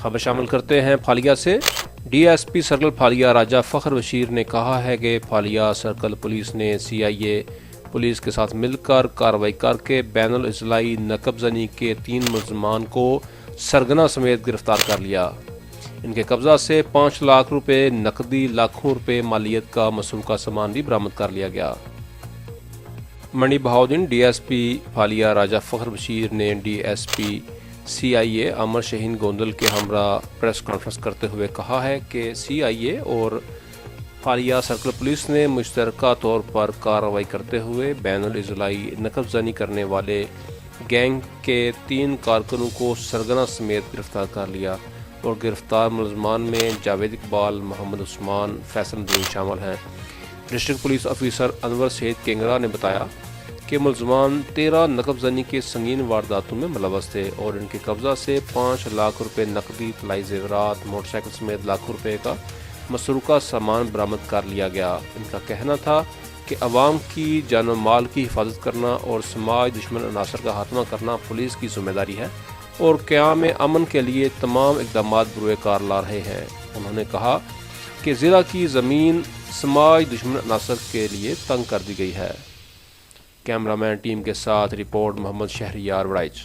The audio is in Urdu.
خبر شامل کرتے ہیں پھالیا سے۔ ڈی ایس پی سرکل پھالیا راجہ فخر بشیر نے کہا ہے کہ پھالیا سرکل پولیس نے سی آئی اے پولیس کے ساتھ مل کر کارروائی کر کے بین الاضلاعی نقب زنی کے 3 ملزمان کو سرغنہ سمیت گرفتار کر لیا۔ ان کے قبضہ سے 5 لاکھ روپے نقدی، لاکھوں روپے مالیت کا مسروقہ سامان بھی برآمد کر لیا گیا۔ منڈی بہاؤدین ڈی ایس پی پھالیا راجہ فخر بشیر نے ڈی ایس پی سی آئی اے امر شہین گوندل کے ہمراہ پریس کانفرنس کرتے ہوئے کہا ہے کہ سی آئی اے اور پھالیا سرکل پولیس نے مشترکہ طور پر کارروائی کرتے ہوئے بین الاضلاعی نقب زنی کرنے والے گینگ کے 3 کارکنوں کو سرغنہ سمیت گرفتار کر لیا اور گرفتار ملزمان میں جاوید اقبال، محمد عثمان، فیصل الدین شامل ہیں۔ ڈسٹرکٹ پولیس آفیسر انور سعید کینگرا نے بتایا کہ ملزمان 13 نقب زنی کے سنگین وارداتوں میں ملوث تھے اور ان کے قبضہ سے 5 لاکھ روپے نقدی، طلائی زیورات، موٹر سائیکل سمیت لاکھوں روپے کا مسروقہ سامان برآمد کر لیا گیا۔ ان کا کہنا تھا کہ عوام کی جان و مال کی حفاظت کرنا اور سماج دشمن عناصر کا خاتمہ کرنا پولیس کی ذمہ داری ہے اور قیام امن کے لیے تمام اقدامات بروئے کار لا رہے ہیں۔ انہوں نے کہا کہ ضلع کی زمین سماج دشمن عناصر کے لیے تنگ کر دی گئی ہے۔ کیمرہ مین ٹیم کے ساتھ رپورٹ محمد شہریار وڑائچ۔